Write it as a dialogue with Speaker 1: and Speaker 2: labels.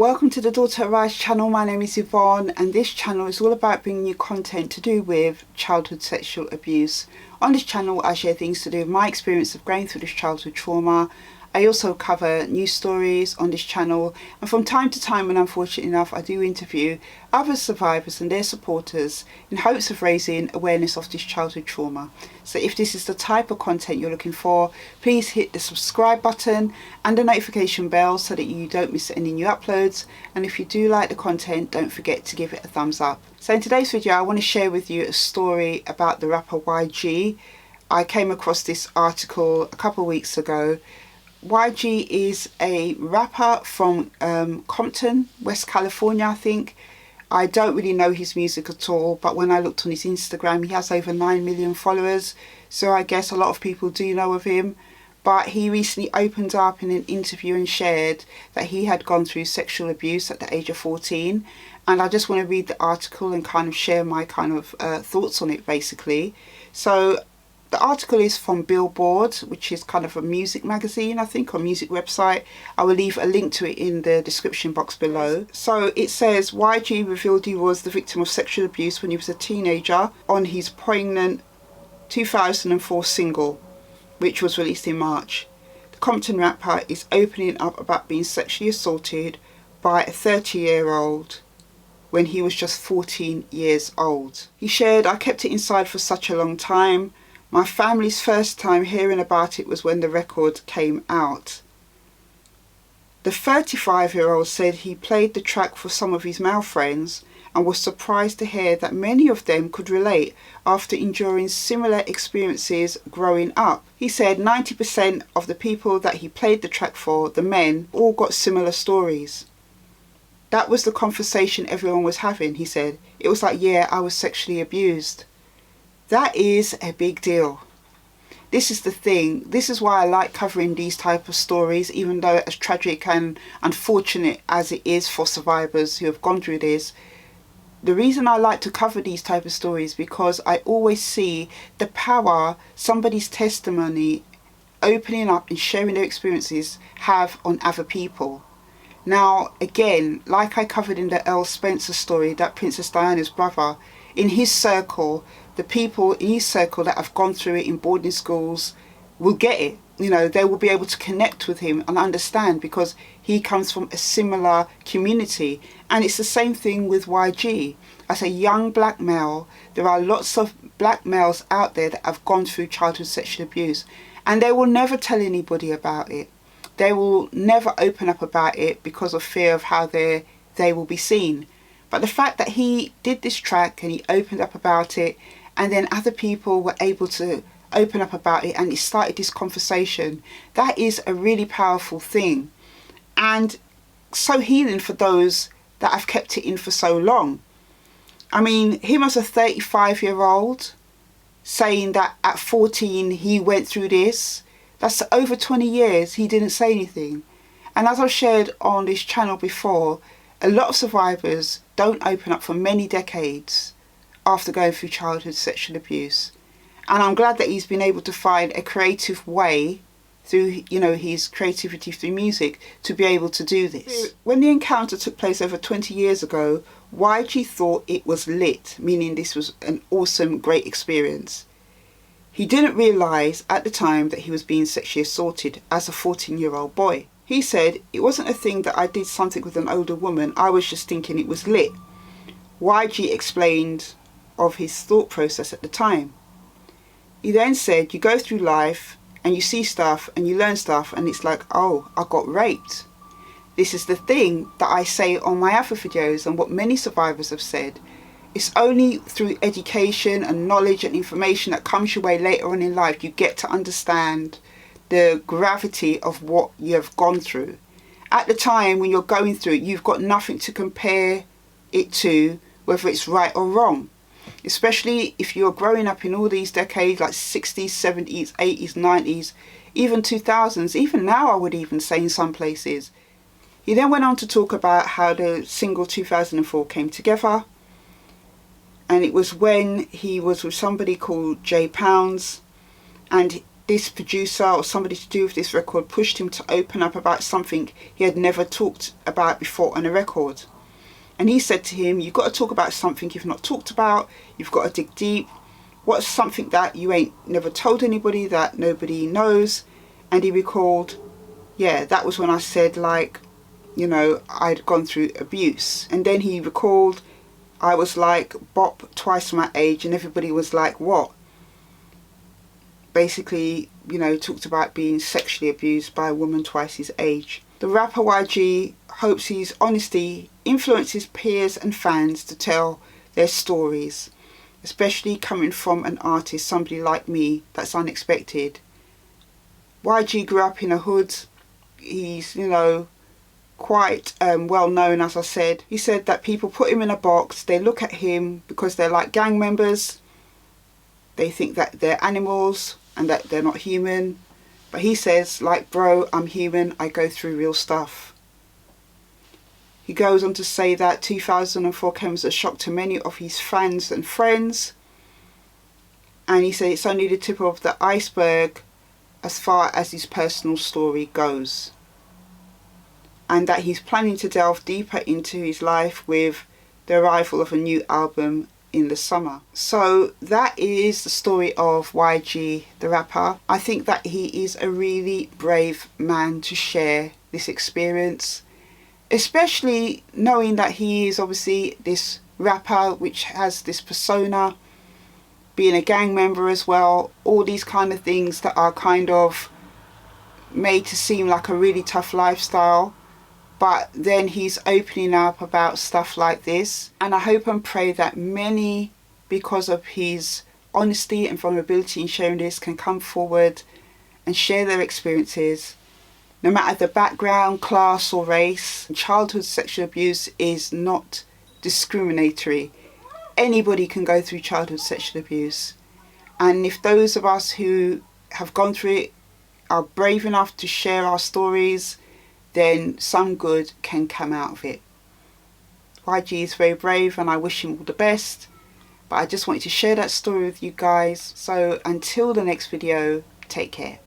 Speaker 1: Welcome to the Daughter Arise channel. My name is Yvonne and this channel is all about bringing you content to do with childhood sexual abuse. On this channel I share things to do with my experience of going through this childhood trauma. I also cover news stories on this channel, and from time to time, when I'm fortunate enough, I do interview other survivors and their supporters in hopes of raising awareness of this childhood trauma. So if this is the type of content you're looking for, please hit the subscribe button and the notification bell so that you don't miss any new uploads. And if you do like the content, don't forget to give it a thumbs up. So in today's video I want to share with you a story about the rapper YG. I came across this article a couple of weeks ago. YG is a rapper from Compton, West California, I think. I don't really know his music at all, but when I looked on his Instagram, he has over 9 million followers, so I guess a lot of people do know of him. But he recently opened up in an interview and shared that he had gone through sexual abuse at the age of 14, and I just want to read the article and kind of share my kind of thoughts on it, basically. So the article is from Billboard, which is kind of a music magazine, I think, or music website. I will leave a link to it in the description box below. So it says, YG revealed he was the victim of sexual abuse when he was a teenager on his poignant 2004 single, which was released in March. The Compton rapper is opening up about being sexually assaulted by a 30-year-old when he was just 14 years old. He shared, "I kept it inside for such a long time. My family's first time hearing about it was when the record came out." The 35-year-old said he played the track for some of his male friends and was surprised to hear that many of them could relate after enduring similar experiences growing up. He said 90% of the people that he played the track for, the men, all got similar stories. That was the conversation everyone was having, he said. It was like, yeah, I was sexually abused. That is a big deal. This is the thing. This is why I like covering these type of stories, even though as tragic and unfortunate as it is for survivors who have gone through this. The reason I like to cover these type of stories because I always see the power somebody's testimony, opening up and sharing their experiences, have on other people. Now, again, like I covered in the Earl Spencer story, that Princess Diana's brother, in his circle, the people in his circle that have gone through it in boarding schools will get it. You know, they will be able to connect with him and understand because he comes from a similar community. And it's the same thing with YG. As a young black male, there are lots of black males out there that have gone through childhood sexual abuse, and they will never tell anybody about it. They will never open up about it because of fear of how they will be seen. But the fact that he did this track and he opened up about it, and then other people were able to open up about it and it started this conversation, that is a really powerful thing. And so healing for those that have kept it in for so long. I mean, him as a 35-year-old saying that at 14 he went through this, that's over 20 years he didn't say anything. And as I've shared on this channel before, a lot of survivors don't open up for many decades after going through childhood sexual abuse. And I'm glad that he's been able to find a creative way through, you know, his creativity through music to be able to do this. When the encounter took place over 20 years ago, YG thought it was lit, meaning this was an awesome, great experience. He didn't realise at the time that he was being sexually assaulted as a 14-year-old boy. He said, "It wasn't a thing that I did something with an older woman, I was just thinking it was lit." YG explained of his thought process at the time. He then said, you go through life and you see stuff and you learn stuff and it's like, oh, I got raped. This is the thing that I say on my other videos and what many survivors have said. It's only through education and knowledge and information that comes your way later on in life you get to understand the gravity of what you have gone through. At the time when you're going through it, you've got nothing to compare it to, whether it's right or wrong. Especially if you're growing up in all these decades like 60s, 70s, 80s, 90s, even 2000s, even now I would even say in some places. He then went on to talk about how the single 2004 came together, and it was when he was with somebody called Jay Pounds, and this producer or somebody to do with this record pushed him to open up about something he had never talked about before on a record. And he said to him, you've got to talk about something you've not talked about, you've got to dig deep. What's something that you ain't never told anybody, that nobody knows? And he recalled, yeah, that was when I said, like, you know, I'd gone through abuse. And then he recalled, I was like Bop twice my age, and everybody was like, what? Basically, you know, talked about being sexually abused by a woman twice his age. The rapper YG hopes his honesty influences peers and fans to tell their stories, especially coming from an artist, somebody like me, that's unexpected. YG grew up in a hood. He's, you know, quite well known, as I said. He said that people put him in a box, they look at him because they're like gang members, they think that they're animals and that they're not human. But he says, like, bro, I'm human, I go through real stuff. He goes on to say that 2004 came as a shock to many of his fans and friends. And he said it's only the tip of the iceberg as far as his personal story goes. And that he's planning to delve deeper into his life with the arrival of a new album in the summer. So that is the story of YG the rapper. I think that he is a really brave man to share this experience, especially knowing that he is obviously this rapper which has this persona, being a gang member as well, all these kind of things that are kind of made to seem like a really tough lifestyle. But then he's opening up about stuff like this. And I hope and pray that many, because of his honesty and vulnerability in sharing this, can come forward and share their experiences. No matter the background, class or race, childhood sexual abuse is not discriminatory. Anybody can go through childhood sexual abuse. And if those of us who have gone through it are brave enough to share our stories, then some good can come out of it. YG is very brave and I wish him all the best. But I just wanted to share that story with you guys. So until the next video, take care.